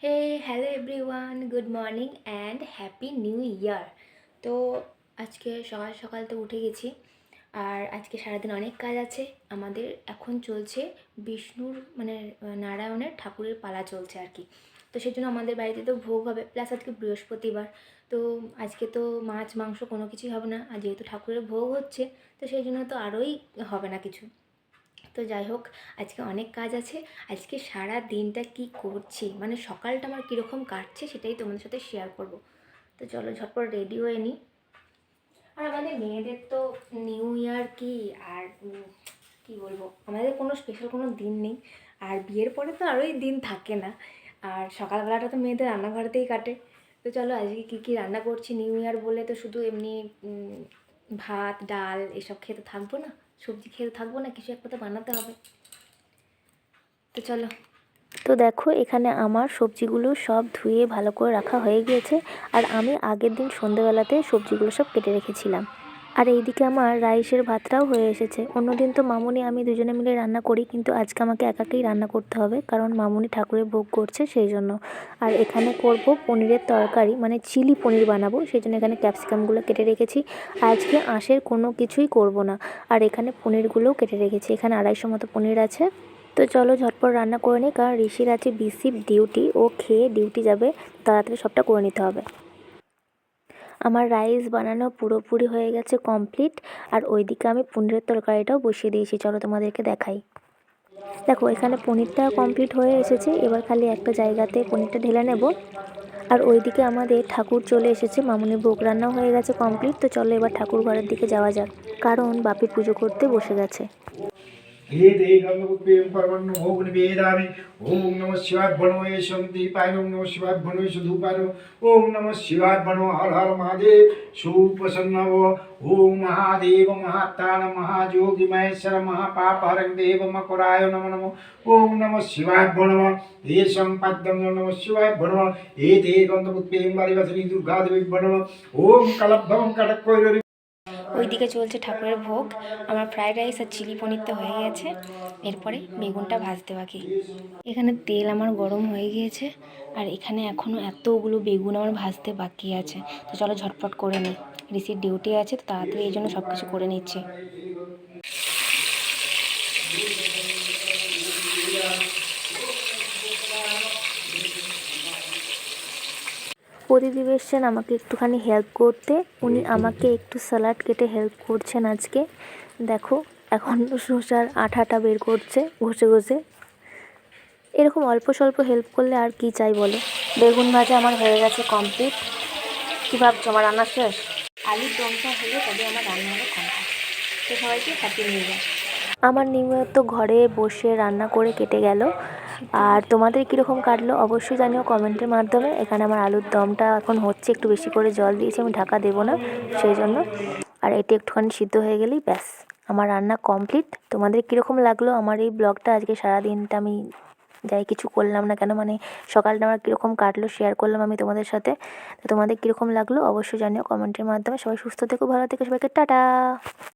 Hey hello everyone, good morning and happy new year. তো আজকে সকাল সকাল তো উঠে গেছি, আর আজকে সারাদিন অনেক কাজ আছে আমাদের। এখন চলছে বিষ্ণুর নারায়ণের ঠাকুরের পালা চলছে আর কি। তো সেই জন্য আমাদের বাড়িতে তো ভোগ হবে, প্লাস আজকে বৃহস্পতিবার। তো আজকে তো মাছ মাংস কোনো কিছুই হবে না, আর যেহেতু ঠাকুরের ভোগ হচ্ছে তো সেই জন্য তো আরোই হবে না কিছু। তো যাই হোক, আজকে অনেক কাজ আছে। আজকে সারা দিনটা কি করছি, সকালটা আমার কীরকম কাটছে সেটাই তোমাদের সাথে শেয়ার করব। তো চলো ঝটপট রেডি হয়ে নিই। আর আমাদের মেয়েদের তো নিউ ইয়ার কি আর কি বলবো, আমাদের কোনো স্পেশাল কোনো দিন নেই। আর বিয়ের পরে তো আরোই দিন থাকে না। আর সকালবেলাটা তো মেয়েদের রান্নাঘরেতেই কাটে। তো চলো আজকে কী কী রান্না করছি, নিউ ইয়ার বলে তো শুধু এমনি ভাত ডাল এসব খেতে থাকবো না, সবজি খেতে থাকবো না, কিছু একটা তো বানাতে হবে। তো চলো। তো দেখো, এখানে আমার সবজিগুলো সব ধুয়ে ভালো করে রাখা হয়ে গিয়েছে। আর আমি আগের দিন সন্ধেবেলাতে সবজিগুলো সব কেটে রেখেছিলাম। আর এইদিকে আমার রাইসের ভাতটাও হয়ে এসেছে। অন্যদিন তো মামুনি আমি দুজনে মিলে রান্না করি, কিন্তু আজকে আমাকে একাকেই রান্না করতে হবে, কারণ মামুনি ঠাকুরের ভোগ করছে সেই জন্য। আর এখানে করব পনিরের তরকারি, চিলি পনির বানাবো, সেই জন্য এখানে ক্যাপসিকামগুলো কেটে রেখেছি। আজকে আঁশের কোনো কিছুই করব না। আর এখানে পনিরগুলোও কেটে রেখেছি, এখানে 250 মতো পনির আছে। তো চলো ঝটপট রান্না করে নিই, কারণ ঋষির আছে বিসিপ ডিউটি, ও খেয়ে ডিউটি যাবে, তাড়াতাড়ি সবটা করে নিতে হবে। আমার রাইস বানানো পুরোপুরি হয়ে গেছে, কমপ্লিট। আর ওইদিকে আমি পনিরের তরকারিটাও বসিয়ে দিয়েছি, চলো তোমাদেরকে দেখাই। দেখো, এখানে পনিরটা কমপ্লিট হয়ে এসেছে, এবার খালি একটা জায়গাতে পনিরটা ঢেলে নেব। আর ওইদিকে আমাদের ঠাকুর চলে এসেছে, মামুনির ভোগ রান্নাও হয়ে গেছে কমপ্লিট। তো চলো এবার ঠাকুর ঘরের দিকে যাওয়া যাক, কারণ বাপি পুজো করতে বসে গেছে। एते गंगपुत्रें परमन्नो भोग निवेदामि। ओम नमः शिवाय बनो ये दीपाय, ओम नमः शिवाय बनो ये धूपाय, ओम नमः शिवाय बनो हर हर महादेव सुप्रसन्न भव। ओम महादेव महात्तान महाजोगी महेश्वर महापाप हरं देव मकुराय नमो नमो। ओम नमः शिवाय बनो ये संपद्यं नमः शिवाय बनो एते गंगपुत्रें परिवसनी दुर्गा देवी बनो। ओम कलभं कटकोय। ওইদিকে চলছে ঠাকুরের ভোগ। আমার ফ্রাইড রাইস আর চিলি পনিরটা হয়ে গেছে, এরপরে বেগুনটা ভাজতে বাকি। এখানে তেল আমার গরম হয়ে গিয়েছে, আর এখানে এখনও এতগুলো বেগুন আমার ভাজতে বাকি আছে। তো চলো ঝটপট করে নিই, ঋষির ডিউটি আছে তো তাড়াতাড়ি এই জন্য সব কিছু করে নিচ্ছি। প্রদীপ এসছেন আমাকে একটুখানি হেল্প করতে, উনি আমাকে একটু স্যালাড কেটে হেল্প করছেন আজকে। দেখো, এখন শসার আঠাটা বের করছে ঘষে ঘষে। এরকম অল্প স্বল্প হেল্প করলে আর কি চাই বলো। বেগুন ভাজা আমার হয়ে গেছে কমপ্লিট। কী ভাবছো, আমার রান্না শেষ? আলুর দমটা হলে তবে আমার রান্না হবে কমপ্লিট। তো সবাইকে হ্যাপি নিউ ইয়ার। আমার নিউ ইয়ার তো ঘরে বসে রান্না করে কেটে গেল। আর তোমাদের কীরকম কাটলো অবশ্যই জানিও কমেন্টের মাধ্যমে। এখানে আমার আলুর দমটা এখন হচ্ছে, একটু বেশি করে জল দিয়েছি, আমি ঢাকা দেবো না সেই জন্য। আর এটা একটুখানি সিদ্ধ হয়ে গেলেই ব্যাস, আমার রান্না কমপ্লিট। তোমাদের কীরকম লাগলো আমার এই ব্লগটা? আজকে সারাদিনটা আমি যাই কিছু করলাম না কেন, সকালটা আমার কীরকম কাটলো শেয়ার করলাম আমি তোমাদের সাথে। তো তোমাদের কীরকম লাগলো অবশ্যই জানিও কমেন্টের মাধ্যমে। সবাই সুস্থ থেকো, ভালো থেকো, সবাইকে টাটা।